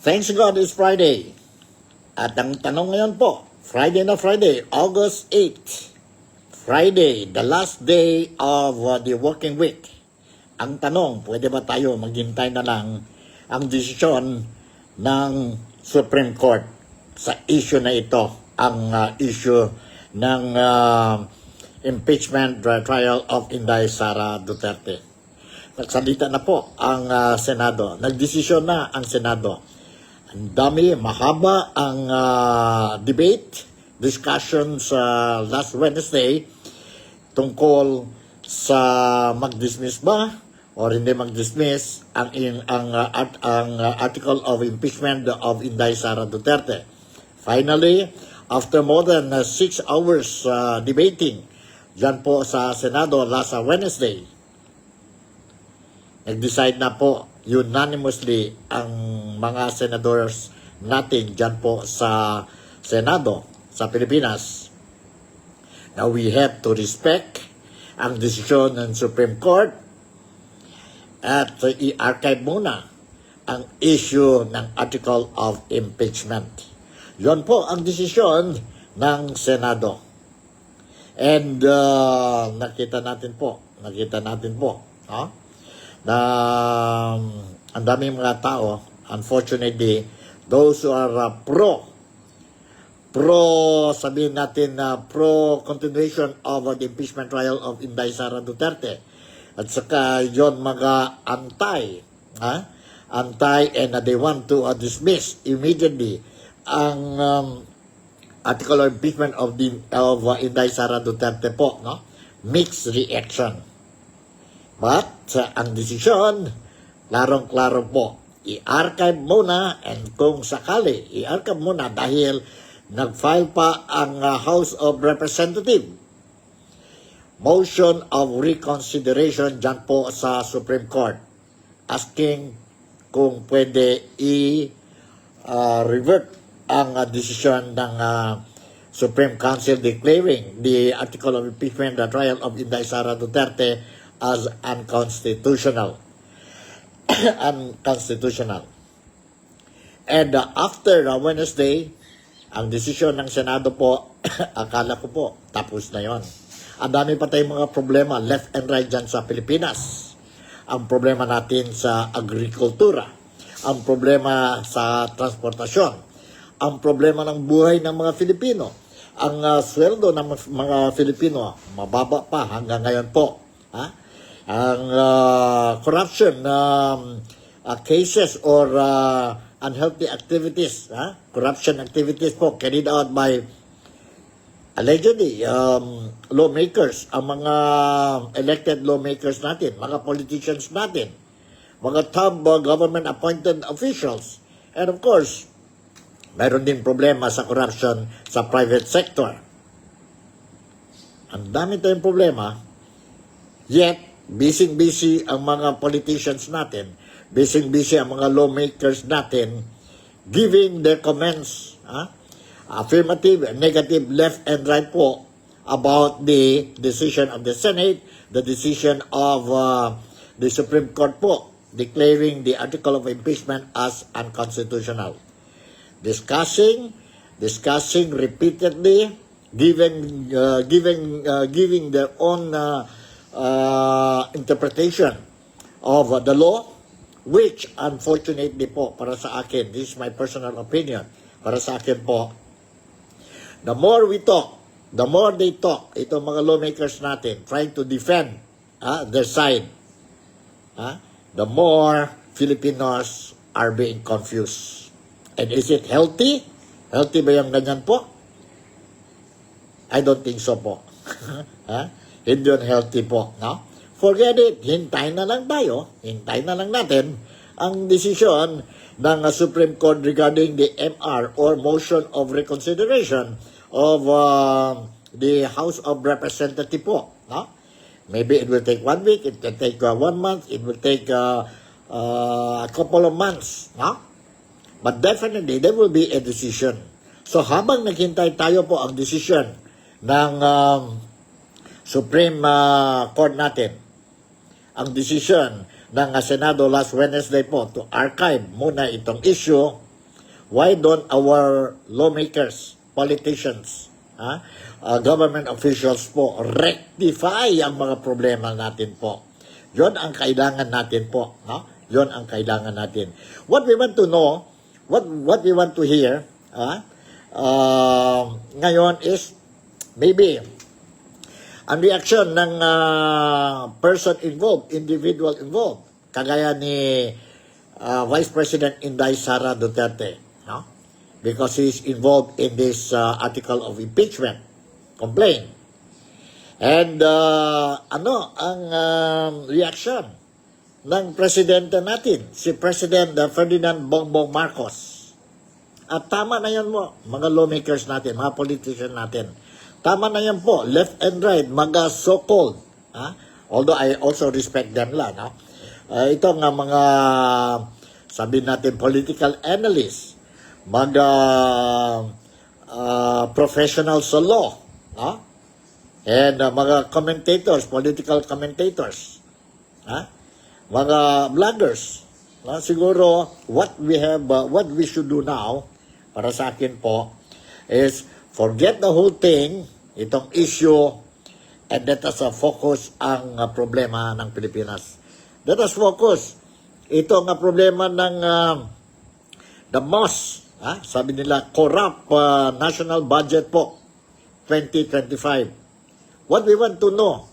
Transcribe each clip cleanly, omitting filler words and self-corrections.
Thanks God it's Friday. At ang tanong ngayon po, Friday na Friday, August 8. Friday, the last day of the working week. Ang tanong, pwede ba tayo maghintay na lang ang desisyon ng Supreme Court sa issue na ito, ang issue ng impeachment trial of Inday Sara Duterte. Nagsalita na po ang Senado. Nagdesisyon na ang Senado. Ang dami, mahaba ang debate, discussions last Wednesday tungkol sa mag-dismiss ba or hindi mag-dismiss ang article of impeachment of Inday Sara Duterte. Finally, after more than 6 hours debating dyan po sa Senado last Wednesday, nag-decide na po unanimously ang mga senadors natin dyan po sa Senado, sa Pilipinas. Now we have to respect ang desisyon ng Supreme Court at i-archive muna ang issue ng article of impeachment. Yon po ang desisyon ng Senado. And nakita natin po, na ang daming mga tao, unfortunately, those who are sabihin natin pro continuation of the impeachment trial of Inday Sara Duterte, at saka yon mga anti and they want to dismiss immediately ang article of impeachment of Inday Sara Duterte po, no? Mixed reaction. But ang desisyon, klarong-klaro po, i-archive muna, and kung sakali, i-archive muna dahil nag-file pa ang House of Representatives motion of reconsideration dyan po sa Supreme Court, asking kung pwede i-revert ang desisyon ng Supreme Council declaring the article of impeachment, the trial of Inday Sara Duterte as unconstitutional. And after Wednesday, ang desisyon ng Senado po, akala ko po, tapos na yon. Ang dami pa tayong mga problema left and right dyan sa Pilipinas. Ang problema natin sa agrikultura, ang problema sa transportasyon, ang problema ng buhay ng mga Filipino, ang sweldo ng mga Filipino, mababa pa hanggang ngayon po. Ang corruption cases or unhealthy activities, corruption activities po carried out by allegedly lawmakers, ang mga elected lawmakers natin, mga politicians natin, mga top government appointed officials, and of course, mayroon din problema sa corruption sa private sector. Ang dami tayong problema, yet busy ang mga politicians natin, busy ang mga lawmakers natin, giving their comments, affirmative, negative, left and right po, about the decision of the Senate, the decision of the Supreme Court po, declaring the article of impeachment as unconstitutional. Discussing repeatedly, giving their own interpretation of the law, which unfortunately po, para sa akin, this is my personal opinion, para sa akin po, the more we talk, the more they talk, itong mga lawmakers natin, trying to defend their side, the more Filipinos are being confused. And is it healthy? Healthy ba yung ganyan po? I don't think so po. Hindi yun healthy po, no? Forget it. Hintayin na lang natin ang desisyon ng Supreme Court regarding the MR or motion of reconsideration of the House of Representatives po, no? Maybe it will take 1 week, it will take 1 month, it will take a couple of months, no? But definitely, there will be a decision. So habang naghintay tayo po ang desisyon ng Supreme Court natin, ang desisyon ng Senado last Wednesday po to archive muna itong issue, why don't our lawmakers, politicians, government officials po rectify ang mga problema natin po? Yon ang kailangan natin po, no? Yon ang kailangan natin. What we want to know, what we want to hear, ngayon is maybe ang reaction ng person involved, individual involved, kagaya ni Vice President Inday Sara Duterte, no? Because he's involved in this article of impeachment complaint. And ano ang reaction ng presidente natin, si President Ferdinand Bongbong Marcos? At tama na yan mo, mga lawmakers natin, mga politicians natin. Tama na yan po, left and right, mga so-called. Although I also respect them lang. Ito nga mga, sabihin natin, political analysts, mga professionals sa law, and mga commentators, political commentators, mga vloggers. Siguro, what we should do now, para sa akin po, is forget the whole thing, itong issue, and let us focus ang problema ng Pilipinas. Let us focus. Ito ang problema ng the most, sabi nila, corrupt national budget po, 2025. What we want to know,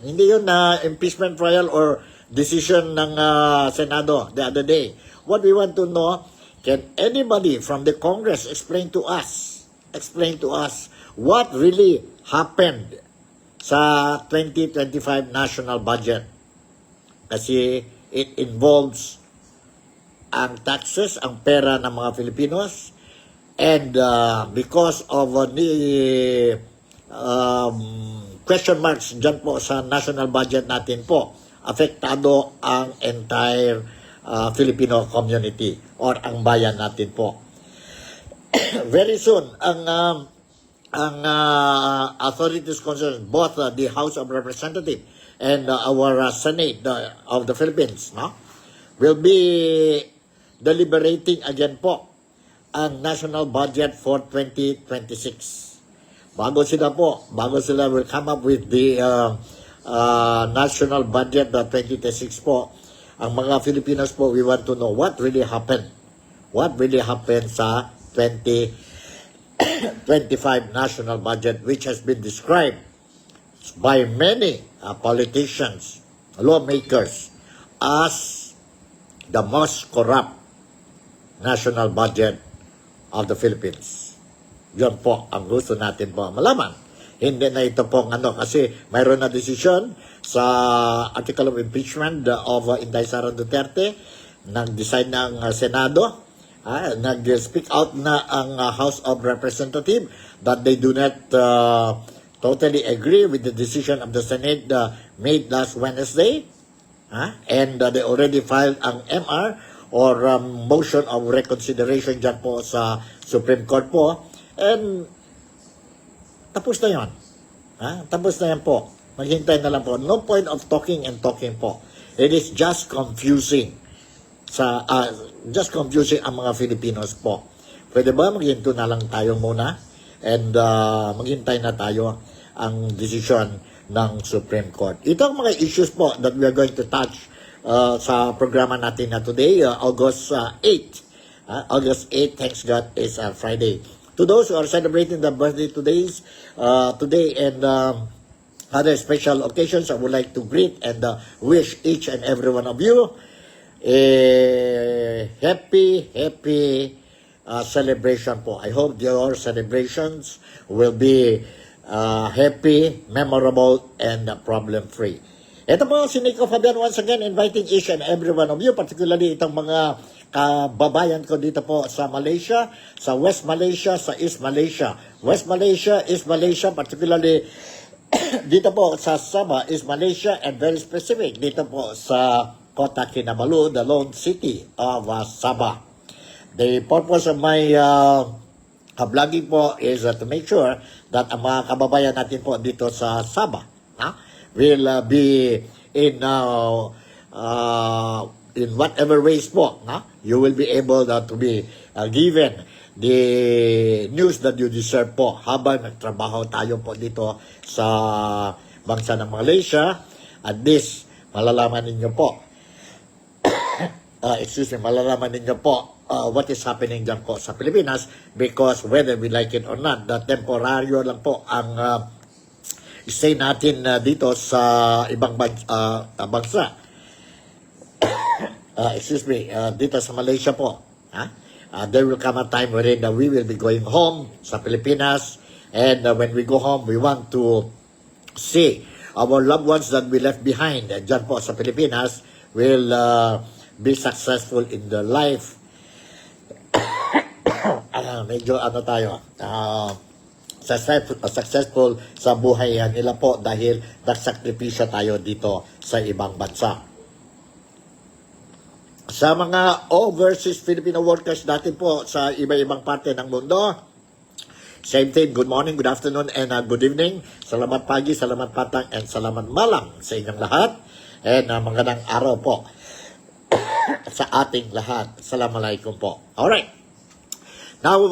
hindi yun na impeachment trial or decision ng Senado the other day. What we want to know, can anybody from the Congress explain to us what really happened sa 2025 national budget? Kasi it involves ang taxes, ang pera ng mga Filipinos, and because of the question marks dyan po sa national budget natin po, apektado ang entire Filipino community or ang bayan natin po. Very soon, ang authorities concerned, both the House of Representatives and our Senate of the Philippines, will be deliberating again po ang national budget for 2026. Bago sila will come up with the national budget 2026 po, ang mga Filipinos po, we want to know what really happened. What really happened sa 2025 national budget, which has been described by many politicians, lawmakers, as the most corrupt national budget of the Philippines. Yun po ang gusto natin po malaman. Hindi na ito pong kasi mayroon na desisyon sa article of impeachment of Inday Sara Duterte. Nag-decide na ang Senado. Nag-speak out na ang House of Representatives that they do not totally agree with the decision of the Senate made last Wednesday. And they already filed ang MR or motion of reconsideration dyan po sa Supreme Court po. And tapos na yan. Tapos na yan po. Maghintay na lang po. No point of talking and talking po. It is just confusing. Just confusing ang mga Filipinos po. Pwede ba maghinto na lang tayo muna? And maghintay na tayo ang decision ng Supreme Court. Ito ang mga issues po that we are going to touch sa programa natin na today, August 8. August 8, thanks God, is Friday. To those who are celebrating the birthday today and other special occasions, I would like to greet and wish each and every one of you a happy celebration po. I hope your celebrations will be happy, memorable, and problem-free. Ito po si Nico Fabian once again inviting each and every one of you, particularly itong mga kababayan ko dito po sa Malaysia, sa West Malaysia, sa East Malaysia. West Malaysia, East Malaysia, particularly dito po sa Sabah, East Malaysia, and very specific dito po sa Kota Kinabalu, the Lone City of Sabah. The purpose of my vlogging po is to make sure that ang mga kababayan natin po dito sa Sabah will be in whatever ways po, you will be able to be given the news that you deserve po habang nagtrabaho tayo po dito sa bangsa ng Malaysia. At this, malalaman ninyo po, malalaman ninyo po what is happening dyan po sa Pilipinas, because whether we like it or not, the temporaryo lang po ang stay natin dito sa ibang bansa. Dito sa Malaysia po. There will come a time wherein we will be going home sa Pilipinas, and when we go home, we want to see our loved ones that we left behind dyan po sa Pilipinas will be successful in their life. Medyo successful sa buhay nila po dahil nagsakripisyo tayo dito sa ibang bansa. Sa mga overseas Filipino workers natin po sa iba-ibang parte ng mundo, same thing, good morning, good afternoon, and good evening. Salamat pagi, salamat patang, and salamat malam sa inyong lahat. And magandang araw po sa ating lahat. Assalamualaikum po. Alright. Now,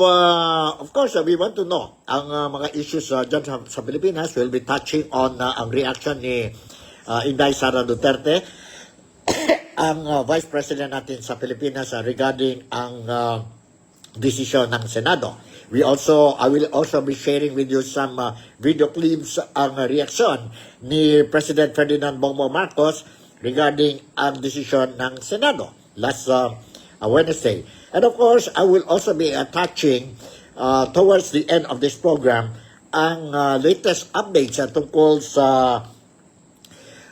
of course, we want to know ang mga issues dyan sa Pilipinas. We'll be touching on ang reaction ni Inday Sara Duterte, ang Vice President natin sa Pilipinas regarding ang desisyon ng Senado. I will also be sharing with you some video clips ang reaksyon ni President Ferdinand Bongbong Marcos regarding ang desisyon ng Senado last Wednesday. And of course, I will also be touching towards the end of this program ang latest updates tungkol sa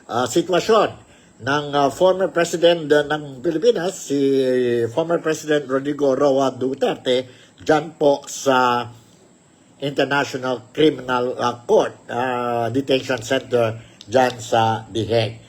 sitwasyon ng former President ng Pilipinas, si former President Rodrigo Roa Duterte, dyan po sa International Criminal Court Detention Center dyan sa The Hague.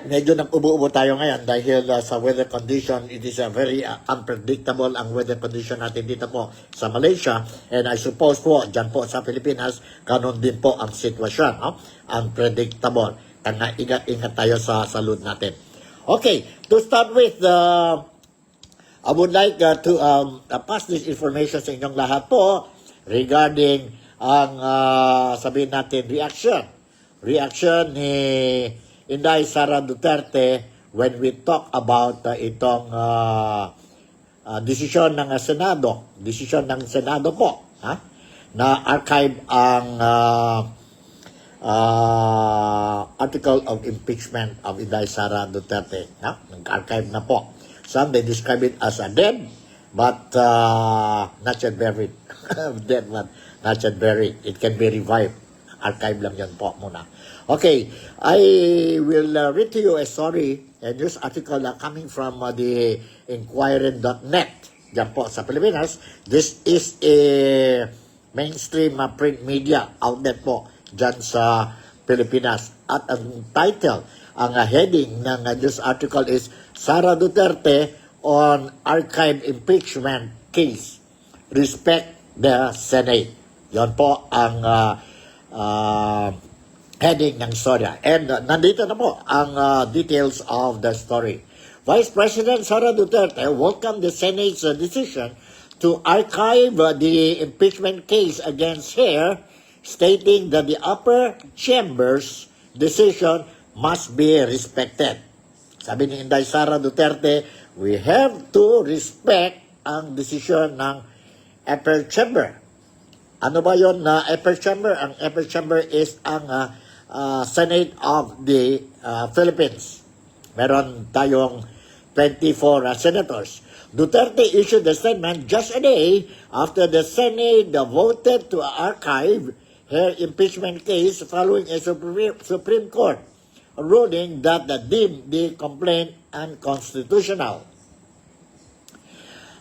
Medyo nag-ubo-ubo tayo ngayon dahil sa weather condition. It is a very unpredictable ang weather condition natin dito po sa Malaysia, and I suppose po dyan po sa Pilipinas ganun din po ang sitwasyon, no? Unpredictable. Kaya ingat tayo sa salud natin. Okay, to start with, I would like to pass this information sa inyong lahat po regarding ang sabihin natin reaction ni Inday Sara Duterte when we talk about itong desisyon ng Senado. Desisyon ng Senado po, na archive ang article of impeachment of Inday Sara Duterte. Nag-archive na po. Some they describe it as a dead, but not yet buried. Dead but not yet buried. It can be revived. Archive lang yan po muna. Okay, I will read to you a story, a news article coming from the Inquirer.net dyan po sa Pilipinas. This is a mainstream print media outlet po dyan sa Pilipinas. At ang title, ang heading ng news article is Sara Duterte on Archive Impeachment Case. Respect the Senate. Yan po ang heading ng story. And nandito na po ang details of the story. Vice President Sara Duterte welcomed the Senate's decision to archive the impeachment case against her, stating that the upper chamber's decision must be respected. Sabi ni Inday Sara Duterte, we have to respect ang desisyon ng upper chamber. Ano ba yon na upper chamber? Ang upper chamber is ang Senate of the Philippines. Meron tayong 24 senators. Duterte issued the statement just a day after the Senate voted to archive her impeachment case following a Supreme Court ruling that deemed the complaint unconstitutional.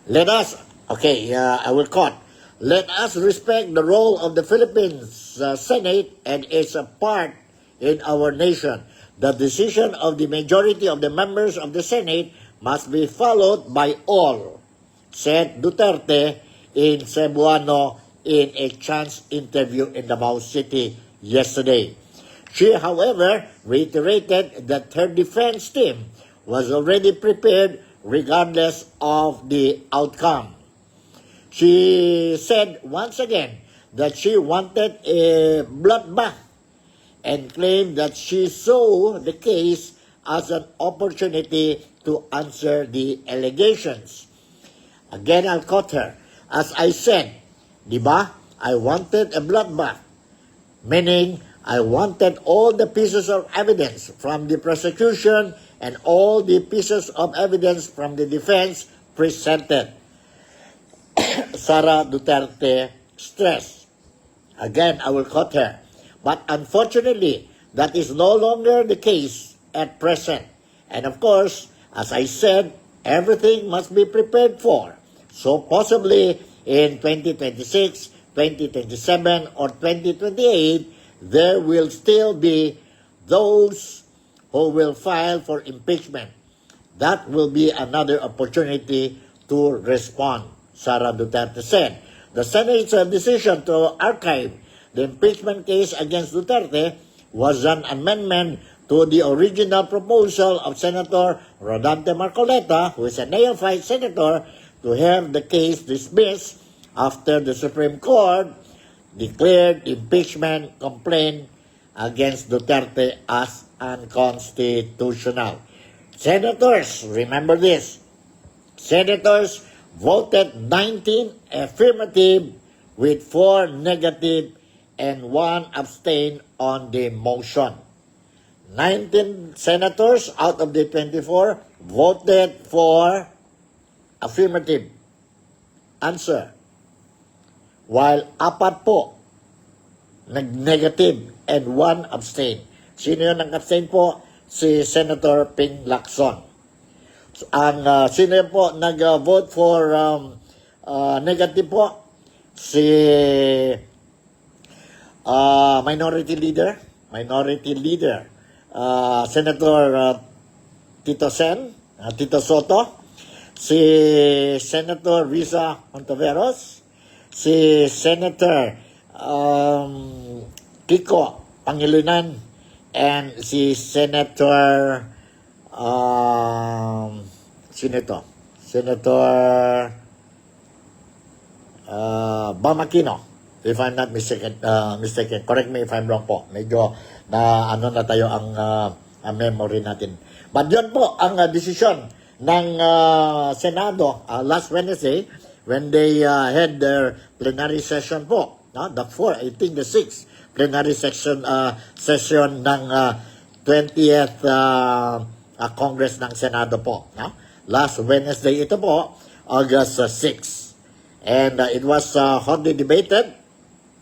I will quote, let us respect the role of the Philippines Senate and its part in our nation. The decision of the majority of the members of the Senate must be followed by all, said Duterte in Cebuano in a chance interview in Davao City yesterday. She, however, reiterated that her defense team was already prepared regardless of the outcome. She said once again that she wanted a bloodbath and claimed that she saw the case as an opportunity to answer the allegations. Again, I'll quote her. As I said, di ba, I wanted a bloodbath, meaning I wanted all the pieces of evidence from the prosecution and all the pieces of evidence from the defense presented. Sara Duterte stressed. Again, I will quote her. But unfortunately, that is no longer the case at present. And of course, as I said, everything must be prepared for. So possibly in 2026, 2027, or 2028, there will still be those who will file for impeachment. That will be another opportunity to respond, Sara Duterte said. The Senate's decision to archive the impeachment case against Duterte was an amendment to the original proposal of Senator Rodante Marcoleta, who is a neophyte senator, to have the case dismissed after the Supreme Court declared impeachment complaint against Duterte as unconstitutional. Senators, remember this, senators voted 19 affirmative with 4 negative and 1 abstain on the motion. 19 senators out of the 24 voted for affirmative answer, while 4 po nag-negative and 1 abstain. Sino yun ang abstain po? Si Senator Ping Lacson. Ang sino yun po nag-vote for negative po? Si Minority Leader, Senator Tito Sen, Tito Soto, si Senator Risa Hontiveros, si Senator Kiko Pangilinan, and si Senator sino ito? Senator Bamakino, if I'm not mistaken. Correct me if I'm wrong po. Medyo na na tayo ang memory natin. But yun po ang desisyon ng Senado last Wednesday when they had their plenary session po. The 6th plenary session ng 20th Congress ng Senado po. Last Wednesday ito po, August 6. And it was hotly debated.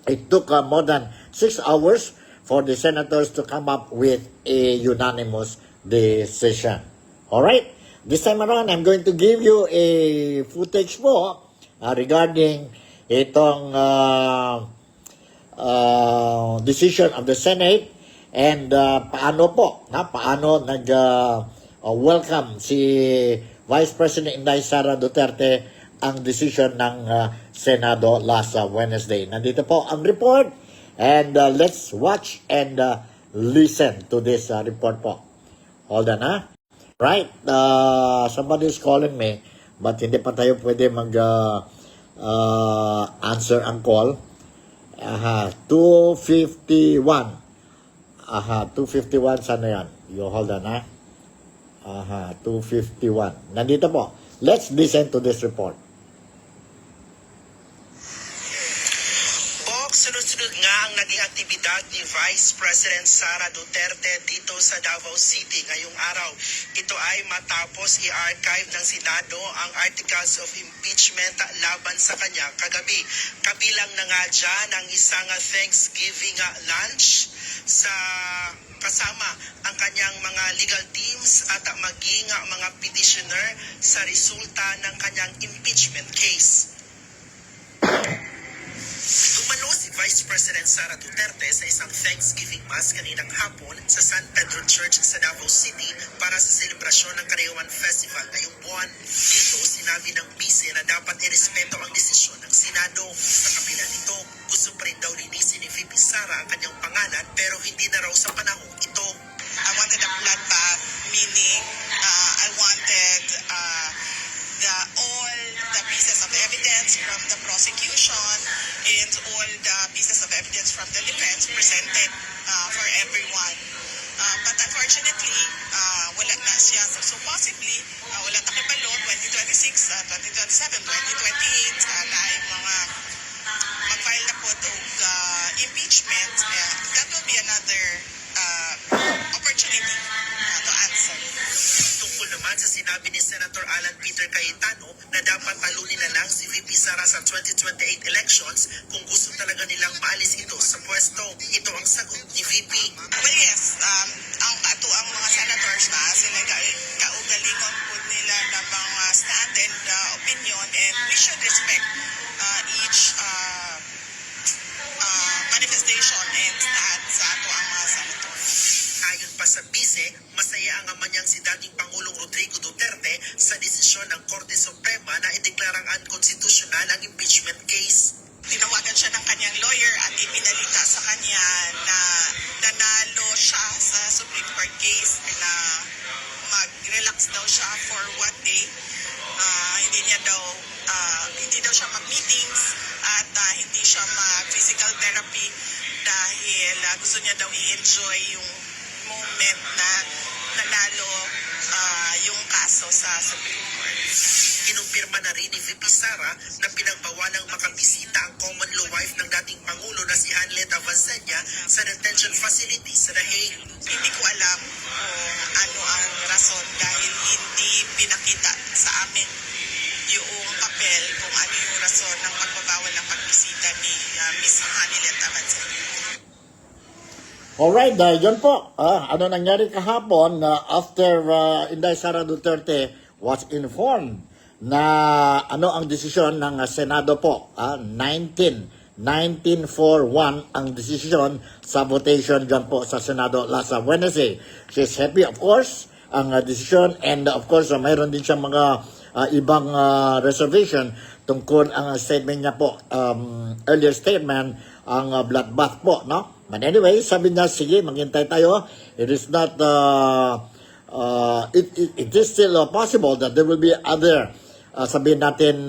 It took more than 6 hours for the senators to come up with a unanimous decision. Alright? This time around, I'm going to give you a footage po regarding itong decision of the Senate and paano nag-welcome si Vice President Inday Sara Duterte ang decision ng Senado last Wednesday. Nandito po ang report and let's watch and listen to this report po. Hold on Right, somebody is calling me but hindi pa tayo pwede answer ang call. 251. 251 sana yan. You hold on 251. Nandito po. Let's listen to this report. Sunod-sunod nga ang naging aktibidad ni Vice President Sara Duterte dito sa Davao City ngayong araw. Ito ay matapos i-archive ng Senado ang Articles of Impeachment laban sa kanya kagabi. Kabilang na nga dyan ang isang Thanksgiving lunch sa kasama ang kanyang mga legal teams at maging mga petitioner sa resulta ng kanyang impeachment case. Dumalo si Vice President Sara Duterte sa isang Thanksgiving Mass kaninang hapon sa San Pedro Church sa Davao City para sa selebrasyon ng Karewan Festival ngayong buwan. Dito sinabi ng bise na dapat irespeto ang desisyon ng Senado. Sa kapila nito, gusto pa rin daw linisin ni VP Sara ang kanyang pangalan pero hindi na raw sa panahon ito. I wanted a bloodbath, meaning I wanted evidence from the defense presented for everyone. But unfortunately, wala na siya. So possibly, wala takipalo, 2026, 2027, 2028, na ay mga mag-file na po og impeachment. That will be another opportunity to answer. Tungkol naman sa sinabi ni Senator Alan Peter Cayetano na dapat talunin na lang si VP Sara sa 2028 elections kung gusto talaga nilang maalis ito sa pwesto. Ito ang sagot ni VP. Well, yes, ang ato ang mga senators na sila kaugalingon po nila na mga stand and opinion, and we should respect each manifestation and stand sa ato ang mga senators. Ayon pa sa bise, masaya ang ama niyang si dating Pangulong Rodrigo Duterte sa desisyon ng Korte Suprema na ideklarang unconstitutional ang impeachment case. Tinawagan siya ng kanyang lawyer at ipinalita sa kanya na nanalo siya sa Supreme Court case, na mag-relax daw siya for 1 day. Hindi daw siya mag-meetings at hindi siya mag-physical therapy dahil gusto niya daw i-enjoy yung moment na nanalo yung kaso sa Supreme Court. Kinumpirma na rin ni VP Sara na pinagbawalang makabisita ang common law wife ng dating Pangulo na si Anlet Avancenia sa detention facility sa The Hague. Hindi ko alam kung ano ang rason dahil hindi pinakita sa amin yung papel kung ano yung rason ng pagbabawal ng pagbisita ni Ms. Anlet Avancenia. Alright, yun po. Ano nangyari kahapon after Inday Sara Duterte was informed na ano ang desisyon ng Senado po. 19-4-1 ang desisyon sa votation dyan po sa Senado last Wednesday. She's happy, of course, ang desisyon, and of course, mayroon din siyang mga ibang reservation tungkol ang statement niya po, earlier statement, ang bloodbath po, no? But anyway, sabi niya, sige, maghintay tayo. It is not, it is still possible that there will be other, sabihin natin,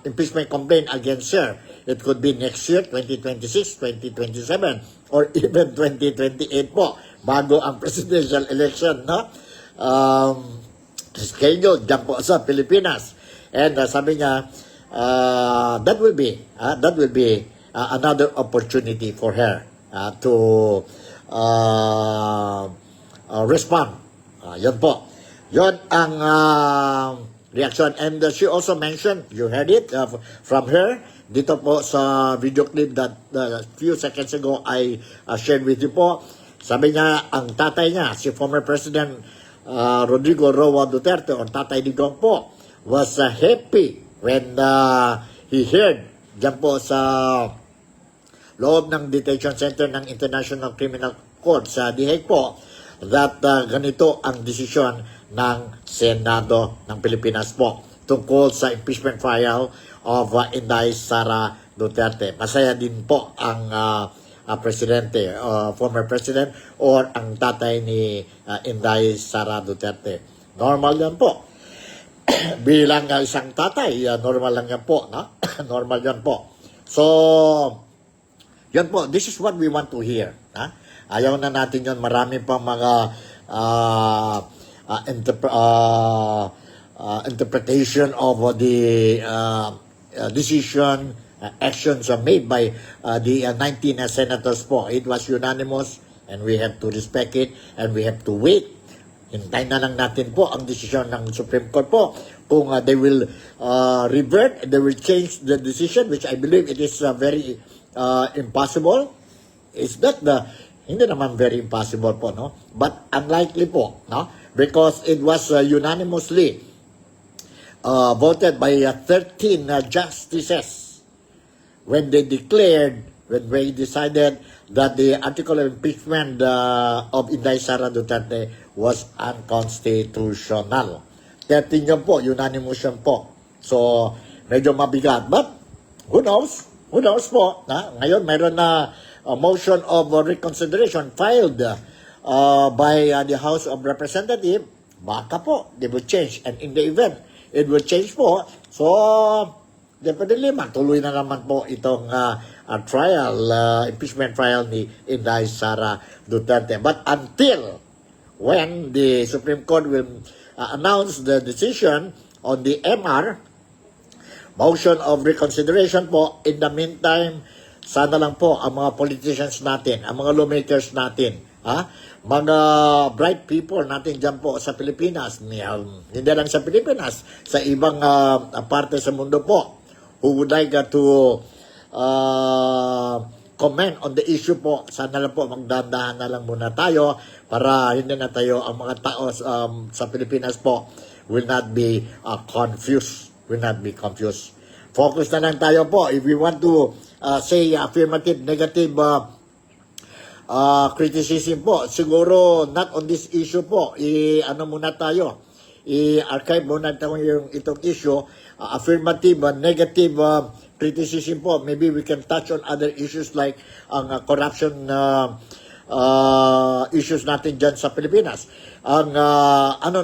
impeachment complaint against her. It could be next year, 2026, 2027, or even 2028 po, bago ang presidential election, no? Scheduled dyan po sa Pilipinas. And sabi niya, that will be another opportunity for her to respond. Yan po. Yan ang reaction. And she also mentioned, you heard it from her, dito po sa video clip that a few seconds ago I shared with you po. Sabi niya, ang tatay niya, si former President Rodrigo Roa Duterte, or Tatay Digong po, was happy when he heard dyan po sa loob ng detention center ng International Criminal Court sa The Hague po, that ganito ang desisyon ng Senado ng Pilipinas po tungkol sa impeachment trial of Inday Sara Duterte. Masaya din po ang presidente, former president, or ang tatay ni Inday Sara Duterte. Normal yan po. Bilang isang tatay, normal lang yan po. No? Normal yan po. So, yan po, this is what we want to hear. Ha? Ayaw na natin yun. Marami pang mga interpretation of the decision, actions are made by the 19 senators po. It was unanimous, and we have to respect it, and we have to wait. Hintayin na lang natin po ang desisyon ng Supreme Court po kung they will revert, they will change the decision, which I believe it is very impossible. It's not hindi naman very impossible po, no? But unlikely po, no? Because it was unanimously voted by 13 justices when they decided that the article of impeachment of Inday Sara Duterte was unconstitutional. 13 yun po, unanimous yun po. So, medyo mabigat. But, who knows? Who knows po? Ngayon, mayroon na a motion of reconsideration filed by the House of Representatives. Baka po, they will change. And in the event, it will change po. So, definitely, matuloy na naman po itong trial, impeachment trial ni Inday Sara Duterte. But until when the Supreme Court will announce the decision on the MR, motion of reconsideration po, in the meantime, sana lang po ang mga politicians natin, ang mga lawmakers natin, mga bright people natin dyan po sa Pilipinas, hindi lang sa Pilipinas, sa ibang parte sa mundo po, who would like to comment on the issue po, sana lang po magdandahan na lang muna tayo para hindi na tayo, ang mga tao sa Pilipinas po will not be confused. Focus na lang tayo po. If we want to say affirmative, negative criticism po, siguro not on this issue po. Muna tayo. I-archive muna tayo itong issue. Affirmative, negative criticism po. Maybe we can touch on other issues like ang corruption issues natin dyan sa Pilipinas. Ang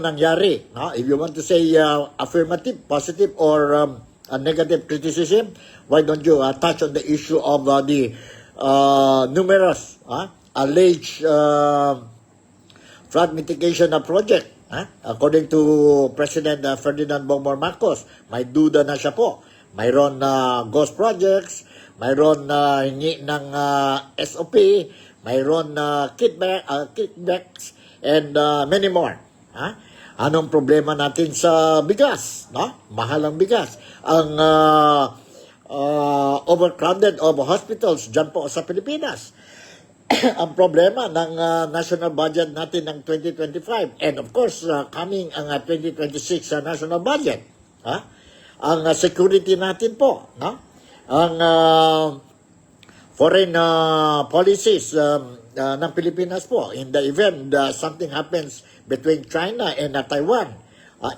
nangyari, no? If you want to say affirmative, positive, or a negative criticism, why don't you touch on the issue of the numerous alleged flood mitigation project. According to President Ferdinand Bongbong Marcos, may duda na siya po. Mayroon ghost projects, mayroon hingi ng SOP, mayroon kickbacks, and many more. Anong problema natin sa bigas? No? Mahal ang bigas. Ang overcrowded of hospitals dyan po sa Pilipinas. Ang problema ng national budget natin ng 2025. And of course, coming ang 2026 national budget. Ang security natin po. No? Ang foreign policies ng Pilipinas po. In the event something happens between China and Taiwan,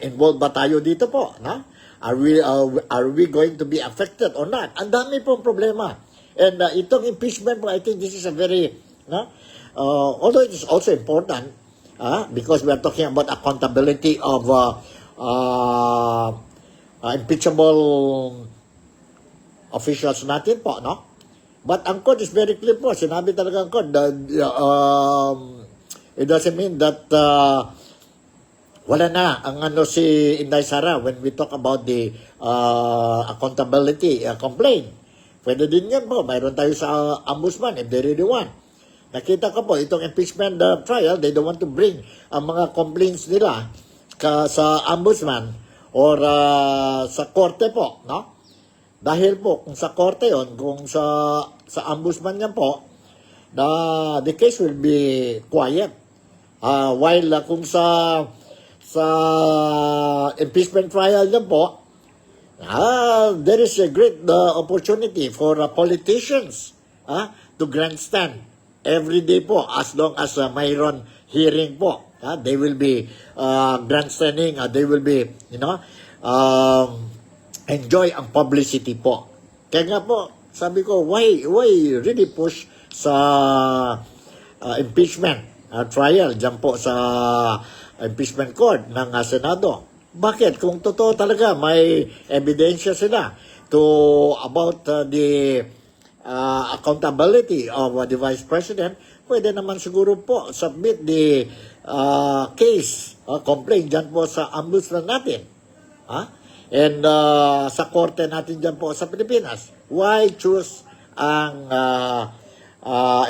involved ba tayo dito po? No? Are we going to be affected or not? Ang dami pong problema. And itong impeachment po, I think this is a very, although it is also important, because we are talking about accountability of impeachable officials natin po, no? But ang code is very clear po. Sinabi talaga ang code. It doesn't mean that wala na ang si Inday Sara when we talk about the accountability complaint. Pwede din yan po. Mayroon tayo sa ombudsman if they really want. Nakita ko po, itong impeachment trial, they don't want to bring ang mga complaints nila sa ombudsman or sa korte po, no? Dahil po, kung sa korte yon, kung sa ombudsman yan po, the case will be quiet. While kung sa impeachment trial yan po, there is a great opportunity for politicians to grandstand every day po as long as mayroon hearing po. They will be grandstanding, they will be, enjoy ang publicity po. Kaya nga po, sabi ko, why really push sa impeachment trial dyan po sa impeachment court ng Senado? Bakit? Kung totoo talaga, may ebidensya sila about the accountability of the Vice President, pwede naman siguro po submit the case, complaint dyan po sa ombudsman natin. And sa korte natin dyan po sa Pilipinas. Why choose ang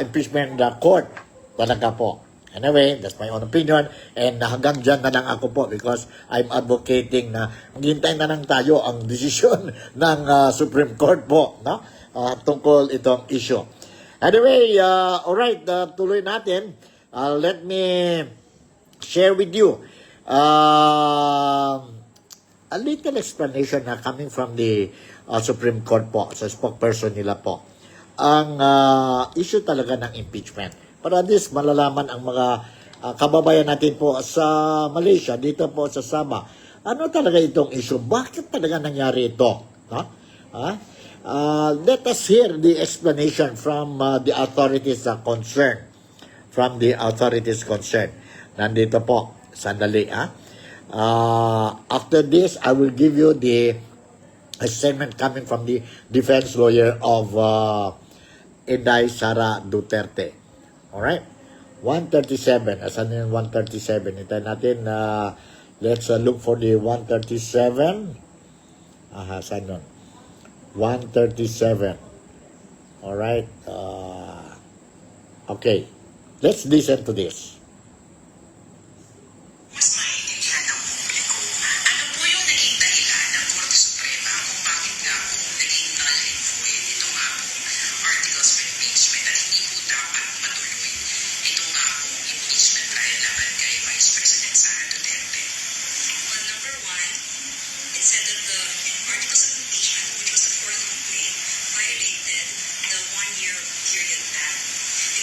impeachment court? Talaga po. Anyway, that's my own opinion. And hanggang dyan na lang ako po because I'm advocating na maghintay na lang tayo ang desisyon ng Supreme Court po, no? Tungkol itong issue. Anyway, alright, tuloy natin. Let me share with you a little explanation na coming from the Supreme Court po, sa spokesperson nila po. Ang issue talaga ng impeachment. Para this, malalaman ang mga kababayan natin po sa Malaysia, dito po sa Sabah. Ano talaga itong issue? Bakit talaga nangyari ito? Let us hear the explanation from the authorities concerned. From the authorities concerned. Nandito po, sandali, after this, I will give you the statement coming from the defense lawyer of Inday Sara Duterte. Alright? 137. Asan yung 137? Hintayin natin na let's look for the 137. Aha, saan yun? 137. Alright. Okay. Let's listen to this. Mas maintindihan ng publiko. Ano po yung naging dahilan ng Korte Suprema kung bakit nga po naging null and void ito nga po articles of impeachment at hindi po dapat matuloy ito nga po impeachment trial laban kay Vice President Sara Duterte? Well, number one, it said that the articles of impeachment, which was the fourth complaint, violated the one-year period ban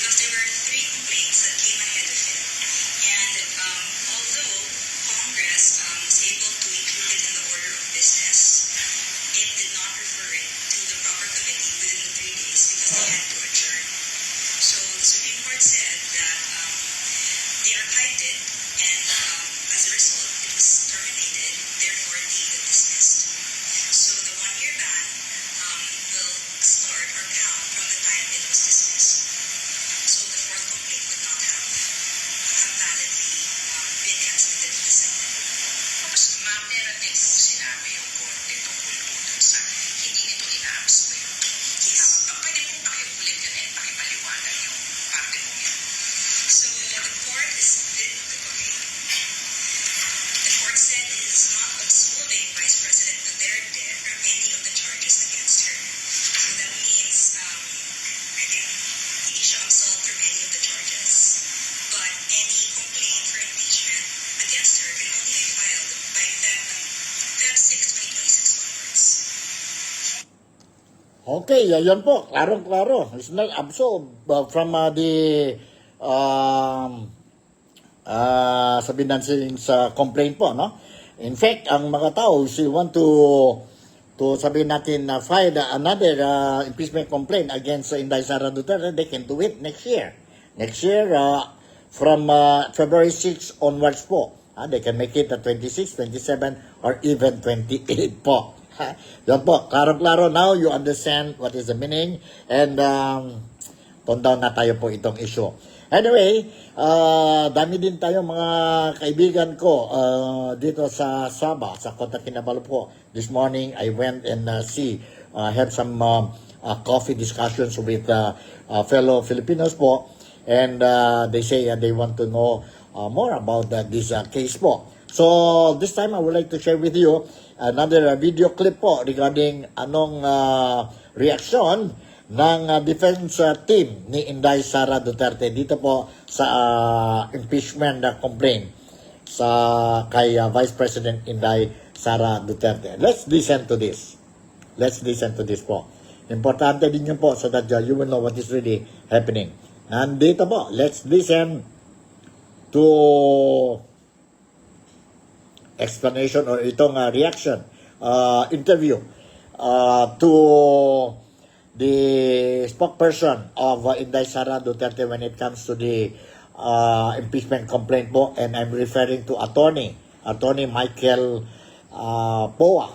because there were three complaints that came ahead of it. And although Congress was able to include it in the order of business, it did not refer it to the proper committee within the 3 days because they had to adjourn. So the Supreme Court said that they archived it, and as a result, it was terminated, therefore deemed dismissed. So the one-year ban will start or count from the time it was dismissed. So the fourth complaint would not have validly been transmitted to the Senate. Tapos meron din po sinabi yung korte tungkol po dun sa hindi nito ina-absuade. Yes. Pwede po pakiulit yun and pakipaliwanag yung parte mo yan. So the court is the court said it is not absolving Vice President Duterte from any of the charges against her. So that means hindi siya absolved from any of the charges. But any complaint for impeachment against her can only be filed by Feb 6, 2026 onwards. Okay, yan po. Klarong-klaro. It's not absolved from the sabihin natin sa complaint po, no? In fact, ang mga tao, if you want to sabihin natin na file another impeachment complaint against Inday Sara Duterte, they can do it next year. Next year, from February 6 onwards po. They can make it 26, 27, or even 28 po. Yan po, klaro-klaro. Now you understand what is the meaning, and tone down na tayo po itong issue. Anyway, dami din tayo mga kaibigan ko dito sa Sabah, sa Kota Kinabalu po. This morning, I went and had some coffee discussions with fellow Filipinos po. And they say they want to know more about this case po. So, this time I would like to share with you another video clip po regarding anong reaksyon ng defense team ni Inday Sara Duterte dito po sa impeachment complaint sa kay Vice President Inday Sara Duterte. Let's listen to this. Let's listen to this po. Importante din yun po so that you will know what is really happening. Nandito po, let's listen to explanation or itong reaction, interview to the spokesperson of Inday Sara Duterte when it comes to the impeachment complaint po, and I'm referring to Attorney Michael Poa.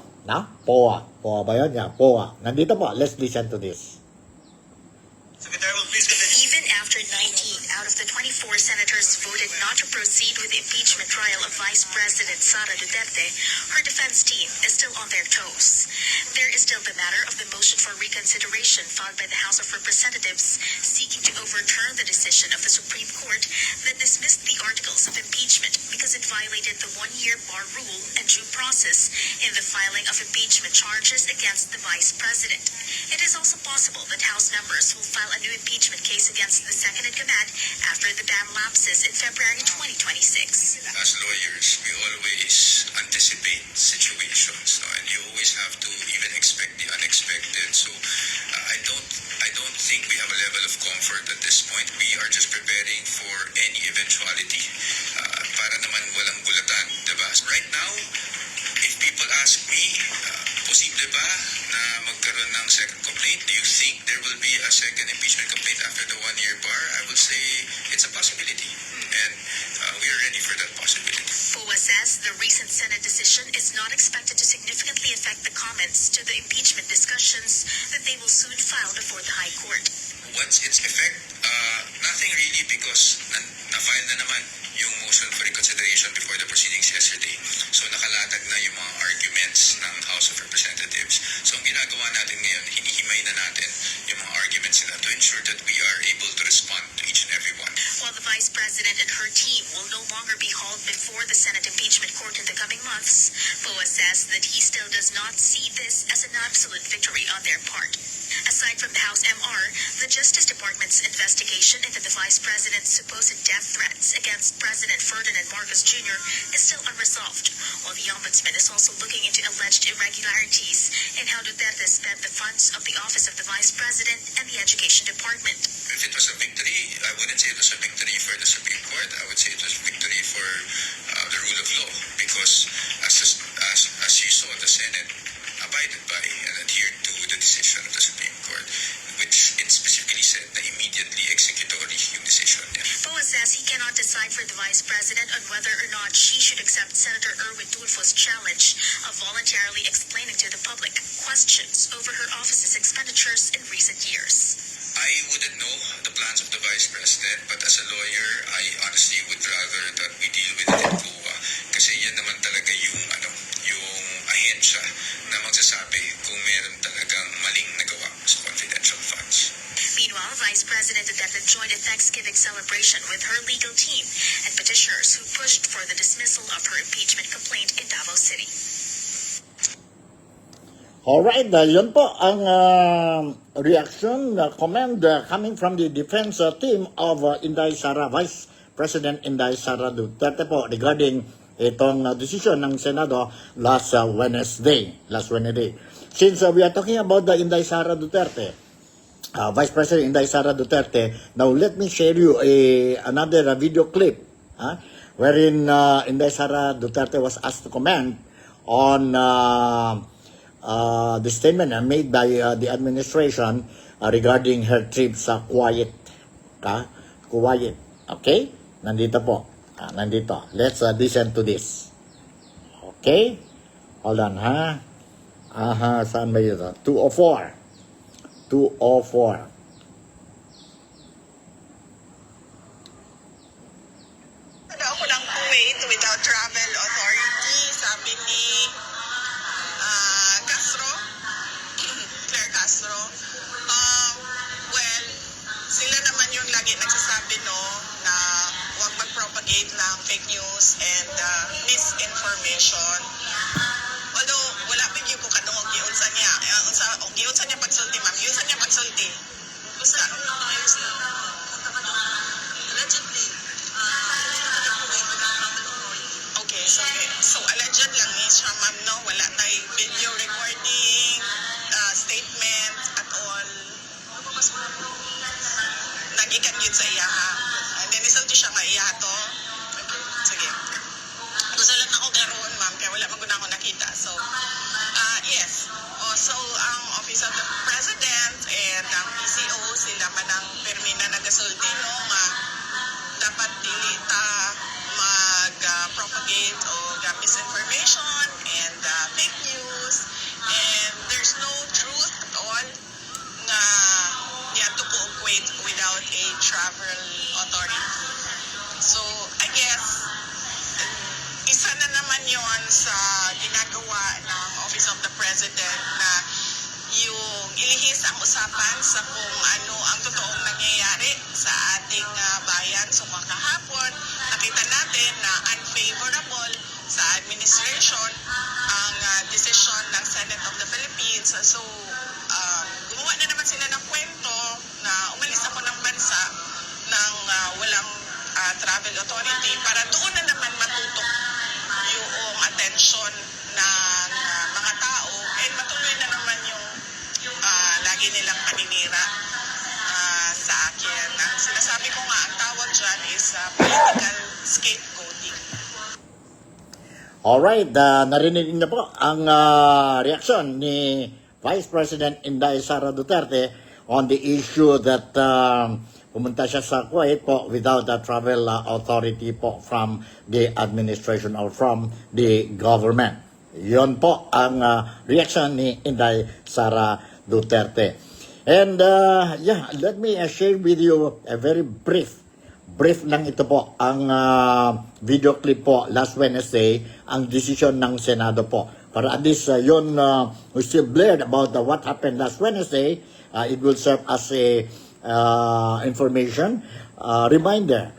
Poa ba yun? Yeah, Poa. Nandito po, let's listen to this. Secretary, will please continue. Even after 19 out of the 24 senators voted not to proceed with the impeachment trial of Vice President Sara Duterte, her defense team is still on their toes. There is still the matter of the motion for reconsideration filed by the House of Representatives seeking to overturn the decision of the Supreme Court that dismissed the articles of impeachment because it violated the one-year bar rule and due process in the filing of impeachment charges against the Vice President. It is also possible that House members will file a new impeachment case against the second-in-command after the ban lapses in February 2026. As lawyers, we always anticipate situations, no? And you always have to even expect the unexpected. So I don't think we have a level of comfort at this point. We are just preparing for any eventuality. Para naman walang gulatan, diba? Right now, if people ask me, posible ba na magkaroon ng second complaint? Do you think there will be a second impeachment complaint after the one-year bar? I would say it's a possibility. And we are ready for that possibility. Poa says the recent Senate decision is not expected to significantly affect the comments to the impeachment discussions that they will soon file before the High Court. what's its effect? Nothing really, because na-file na naman yung motion for reconsideration before the proceedings yesterday. So nakalatag na yung mga arguments ng House of Representatives. So ang ginagawa natin ngayon, hinihimay na natin yung mga arguments nila to ensure that we are able to respond to each and every one. While the Vice President and her team will no longer be hauled before the Senate impeachment court in the coming months, Poa says that he still does not see this as an absolute victory on their part. Aside from the House MR, the Justice Department's investigation into the Vice President's supposed death threats against President Ferdinand Marcos Jr. is still unresolved, while the Ombudsman is also looking into alleged irregularities in how Duterte spent the funds of the Office of the Vice President and the Education Department. If it was a victory, I wouldn't say it was a victory for the Supreme Court. I would say it was a victory for the rule of law, because as you saw, the Senate abided by and adhered to the decision of the Supreme Court, which it specifically said na immediately executory yung decision niya. Poa says he cannot decide for the Vice President on whether or not she should accept Senator Erwin Tulfo's challenge of voluntarily explaining to the public questions over her office's expenditures in recent years. I wouldn't know the plans of the Vice President, but as a lawyer, I honestly would rather that we deal with it in COA, kasi yan naman talaga yung ahensya na magsasabi kung meron talagang maling nagawa sa confidential funds. Meanwhile, Vice President Duterte joined a Thanksgiving celebration with her legal team and petitioners who pushed for the dismissal of her impeachment complaint in Davao City. Alright, yun po ang reaction, comment coming from the defense team of Inday Sara, Vice President Inday Sara Duterte po regarding itong decision ng Senado last Wednesday. Since we are talking about the Inday Sara Duterte, Vice President Inday Sara Duterte, now let me share you another video clip wherein Inday Sara Duterte was asked to comment on the statement made by the administration regarding her trip sa Kuwait. Okay? Nandito po. Nandito. Let's listen to this. Okay? Hold on, ha? Saan ba yun? 204. 204. Ano ako ng Kuwait without travel authority, sabi ni Claire Castro. Well, sila naman yung lagi nagsasabi na huwag mag-propagate ng fake news and misinformation. Although, wala bigyo ko kanong giunsa niya. Giunsa niya pagsulti, ma'am. Giunsa niya pagsulti. Basta. Allegedly. Okay, so alleged lang ni siya, ma'am, no? Wala tayo video recording, statement at all. Nagikan yun sa iya, ha? And then, isulti siya nga iya to. Okay, sige. Gusto lang ako garoon, ma'am, kaya wala man ko na ako nakita. So, yes. So, ang Office of the President and ang PCO, sila man ang permina nagasulti, no? Dapat dili ta mag-propagate o misinformation and fake news. And there's no truth at all na niyato ko Kuwait without a travel authority. So, I guess, isa na naman yon sa ginagawa ng Office of the President na yung ilihis ang usapan sa kung ano ang totoong nangyayari sa ating bayan. So, kahapon, nakita natin na unfavorable sa administration ang decision ng Senate of the Philippines. So, gumawa na naman sila ng kwento na umalis ako ng bansa ng walang travel authority para doon na naman matutok yung attention ng mga tao and matuloy na naman yung lagi nilang paninira sa akin. Sinasabi ko nga, ang tawag dyan is political scapegoating. Alright, narinig niyo po ang reaction ni Vice President Inday Sara Duterte on the issue that pumunta siya sa Kuwait po without a travel authority po from the administration or from the government. Yon po ang reaction ni Inday Sara Duterte. And yeah, let me share with you a very brief lang ito po, ang video clip po last Wednesday, ang decision ng Senado po. Para at least yun, we still blared about what happened last Wednesday. It will serve as a information, reminder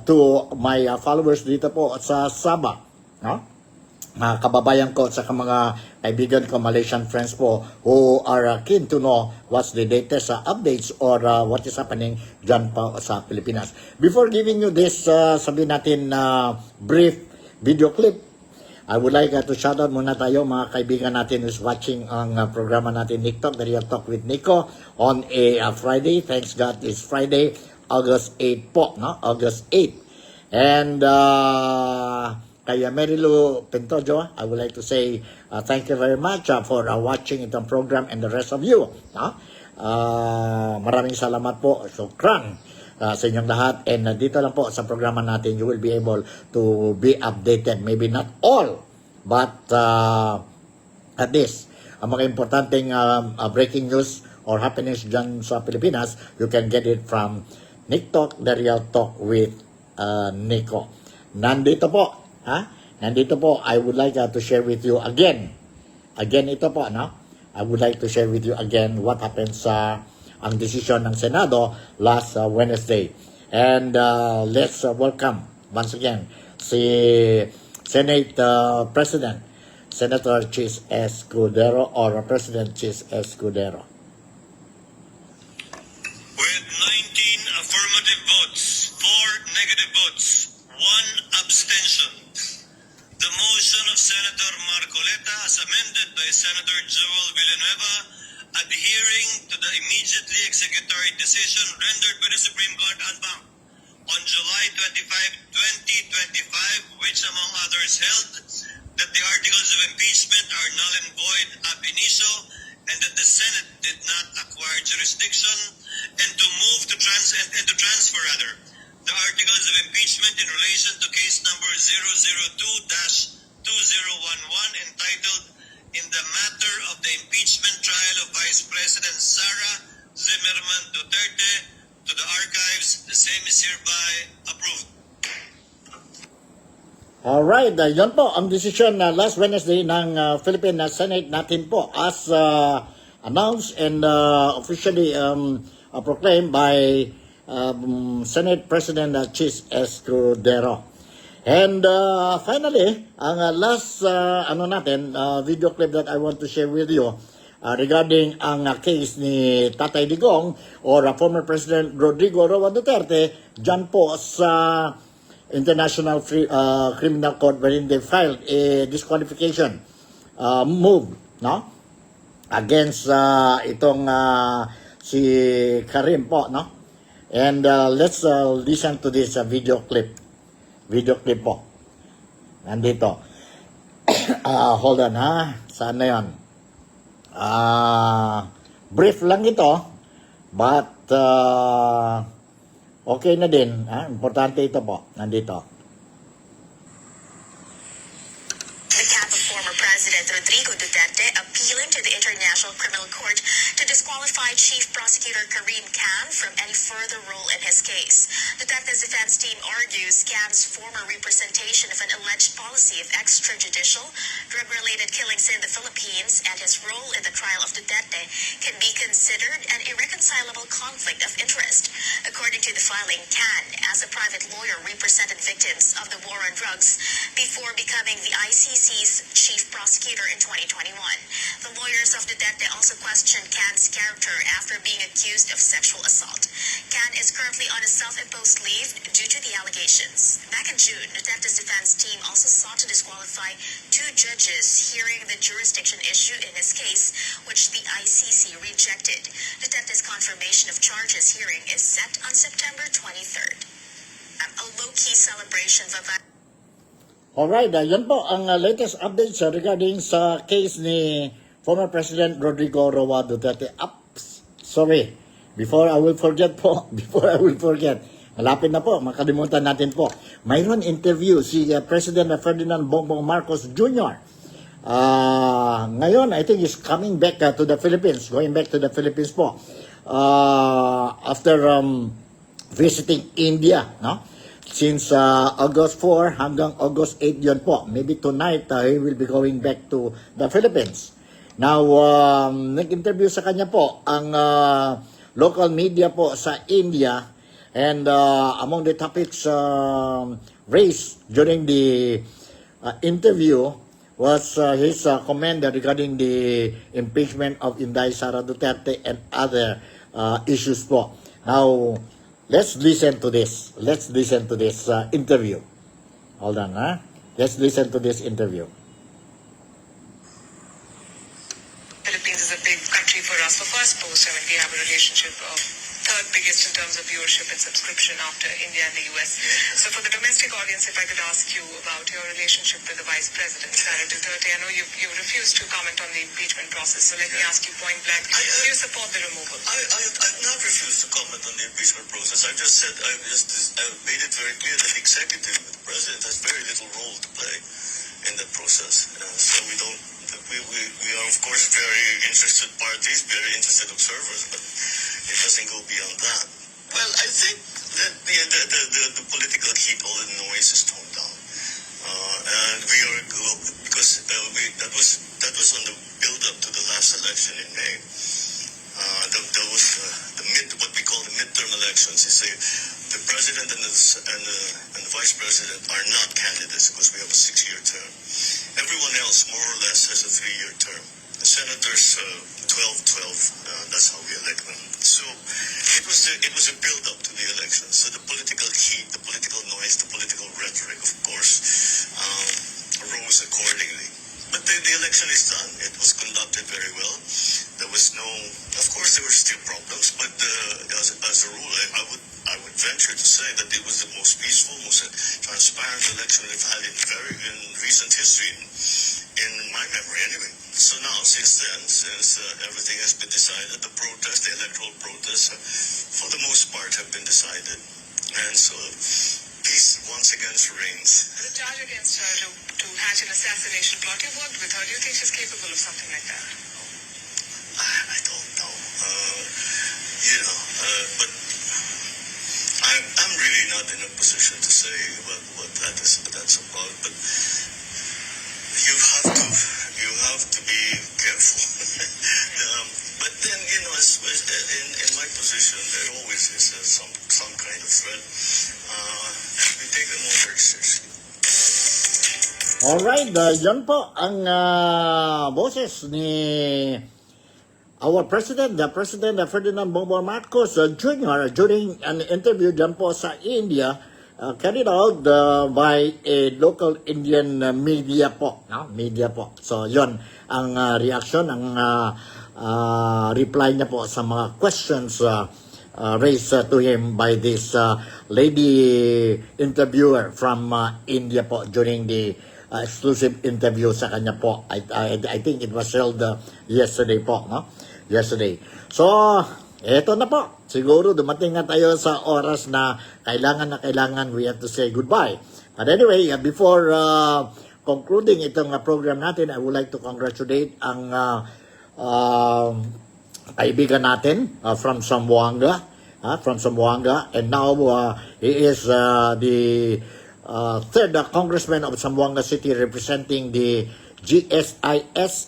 to my followers dito po sa Sabah. No? Mga kababayan ko at saka mga kaibigan ko, Malaysian friends po, who are keen to know what's the latest updates or what is happening dyan pa sa Pilipinas. Before giving you this, sabihin natin brief video clip, I would like to shout out muna tayo mga kaibigan natin who's watching ang programa natin Nick Talk, The Real Talk with Nico on a Friday. Thanks God, it's Friday, August 8 po, no? August 8. And kaya Marilu Pintojo, I would like to say thank you very much for watching itong program and the rest of you. No? Maraming salamat po. Shukran sa inyong lahat. And dito lang po sa programa natin, you will be able to be updated. Maybe not all, but at least, ang mga importanteng breaking news or happenings dyan sa Pilipinas, you can get it from Nick Talk, The Real Talk with Nico. Nandito po. Nandito po, I would like to share with you again. Again, ito po, no? I would like to share with you again what happened sa ang desisyon ng Senado last Wednesday. And let's welcome once again si Senate President, Senator Chis Escudero or President Chis Escudero. With 19 affirmative votes, 4 negative votes, 1 abstention. The motion of Senator Marcoleta, as amended by Senator Joel Villanueva, adhering to the immediately executory decision rendered by the Supreme Court en banc on July 25, 2025, which among others held that the articles of impeachment are null and void ab initio and that the Senate did not acquire jurisdiction and to transfer the articles of impeachment in relation to case number 002-2011 entitled In the Matter of the Impeachment Trial of Vice President Sara Zimmerman Duterte to the archives. The same is hereby approved. Alright, yun po ang decision last Wednesday ng Philippine Senate natin po as announced and officially proclaimed by Senate President Chis Escudero. And finally, ang last video clip that I want to share with you regarding ang case ni Tatay Digong or former President Rodrigo Roa Duterte dyan po sa International Criminal Court wherein they filed a disqualification move, no? Against itong si Karim po, no? And let's listen to this video clip. Video clip po. Nandito. Hold on ha. Saan na yun? Brief lang ito. But okay na din. Importante ito po. Nandito. The camp of former President Rodrigo Duterte appealing to the International Criminal Court to disqualify Chief Prosecutor Karim Khan from any further role in his case. Duterte's defense team argues Khan's former representation of an alleged policy of extrajudicial, drug-related killings in the Philippines and his role in the trial of Duterte can be considered an irreconcilable conflict of interest. According to the filing, Khan, as a private lawyer, represented victims of the war on drugs before becoming the ICC's chief prosecutor in 2021. The lawyers of Duterte also questioned Khan's character after being accused of sexual assault. Khan is currently on a self-imposed leave due to the allegations. Back in June, Duterte's defense team also sought to disqualify 2 judges hearing the jurisdiction issue in his case, which the ICC rejected. Duterte's confirmation of charges hearing is set on September 23rd. A low-key celebration of Alright, yan po ang latest updates regarding sa case ni former President Rodrigo Roa Duterte. Sorry, before I will forget, malapit na po, makalimutan natin po. Mayroon interview si President Ferdinand Bongbong Marcos Jr. Ngayon, I think he's coming back to the Philippines, going back to the Philippines po. After visiting India, no? Since August 4 hanggang August 8 yun po. Maybe tonight, he will be going back to the Philippines. Now, nag-interview sa kanya po ang local media po sa India, and among the topics raised during the interview was his comment regarding the impeachment of Inday Sara Duterte and other issues po. Now, let's listen to this. Let's listen to this interview. Hold on, huh? Let's listen to this interview. Philippines is a big country for us. For First Post, I mean, we have a relationship of third biggest in terms of viewership and subscription after India and the US. So for the domestic audience, if I could ask you about your relationship with the Vice President, Sara Duterte. I know you refused to comment on the impeachment process, so let me ask you point blank, do you support the removal? I've not refused to comment on the impeachment process. I just said, I made it very clear that the executive, the president, has very little role to play in that process. So we are of course very interested parties, very interested observers, but it doesn't go beyond that. Well, I think that the political heat, all the noise is toned down, and we are because that was on the build-up to the last election in May. There was what we call the midterm elections. The president and the vice president are not candidates because we have a 6-year term. Everyone else, more or less, has a 3-year term. The senators, 12, that's how we elect them. So it was a build-up to the elections. So the political heat, the political noise, the political rhetoric, of course, rose accordingly. But the election is done. It was conducted very well. There was no, of course, there were still problems, but as a rule, I would venture to say that it was the most peaceful, most transparent election we've had in recent history, in my memory anyway. So now, since then, since everything has been decided, the electoral protests, for the most part, have been decided, and so peace once again reigns. The charge against her to hatch an assassination plot, you worked with her. Do you think she's capable of something like that? I don't know. But I'm really not in a position to say what that's about. But you have to be careful. But then, in my position, there always is some kind of threat. And we take them all very seriously. Alright, yan po ang boses ni our President, the President Ferdinand Bongbong Marcos Jr. during an interview dyan po sa India, carried out by a local Indian media po. No? Media po. So, yon ang reaction, ang reply niya po sa mga questions raised to him by this lady interviewer from India po during the exclusive interview sa kanya po. I think it was held yesterday po, no? Yesterday. So, eto na po. Siguro dumating na tayo sa oras na kailangan we have to say goodbye. But anyway, before concluding itong program natin, I would like to congratulate ang kaibigan natin from Zamboanga, and now he is the third congressman of Zamboanga City representing the GSIS-SSS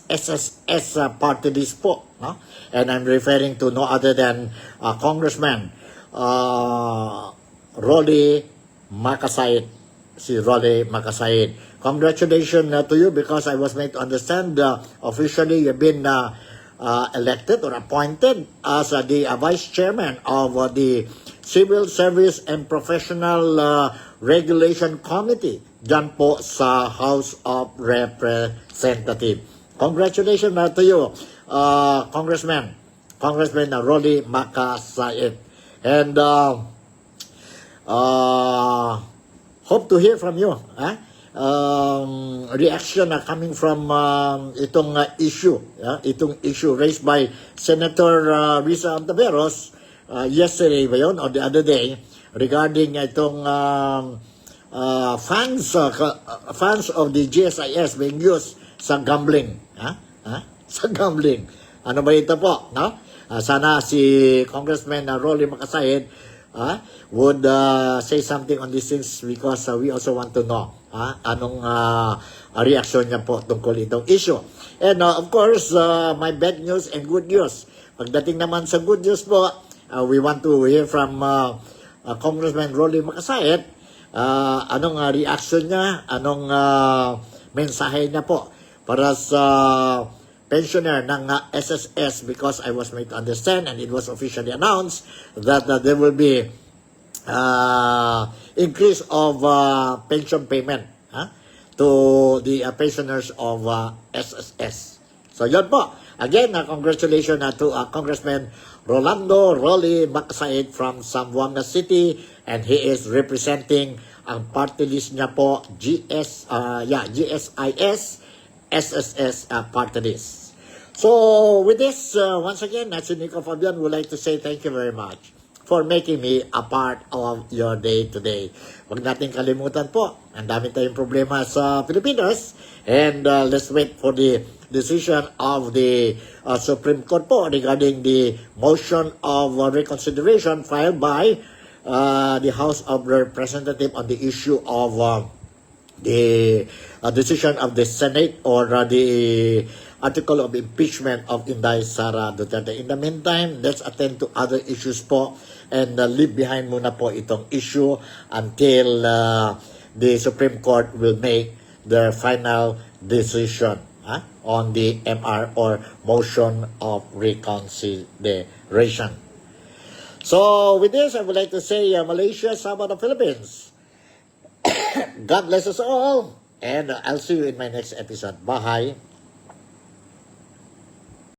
party list po. No? And I'm referring to no other than Congressman Rolly Makasait. Si Rolly Makasait. Congratulations to you, because I was made to understand officially you've been elected or appointed as the vice chairman of the Civil Service and Professional Regulation Committee dyan po sa House of Representatives. Congratulations to you, Congressman Rolly Makasait. And hope to hear from you. Reaction coming from itong issue raised by Senator Risa Ontiveros yesterday ba yun, or the other day, regarding itong funds of the GSIS being used sa gambling. Sa gambling. Ano ba ito po? No? Sana si Congressman Rolly Makasayid would say something on these things because we also want to know anong reaction niya po tungkol itong issue. And of course, my bad news and good news. Pagdating naman sa good news po, we want to hear from Congressman Rolly Makasayid. Anong reaction niya, anong mensahe niya po para sa pensioner ng SSS, because I was made to understand and it was officially announced that there will be increase of pension payment to the pensioners of SSS. So yun po. Again, congratulations to Congressman Rolando Rolly Makasayid from Zamboanga City, and he is representing ang party list niya po, GSIS SSS party list. So with this, once again, si Nico Fabian would like to say thank you very much for making me a part of your day today. Huwag natin kalimutan po, ang dami tayong problema sa Pilipinas, and let's wait for the decision of the Supreme Court po regarding the motion of reconsideration filed by the House of Representatives on the issue of the decision of the Senate or the article of impeachment of Inday Sara Duterte. In the meantime, let's attend to other issues po and leave behind muna po itong issue until the Supreme Court will make their final decision on the MR or motion of reconsideration. So with this, I would like to say Malaysia, Sabah, the Philippines. God bless us all, and I'll see you in my next episode. Bye.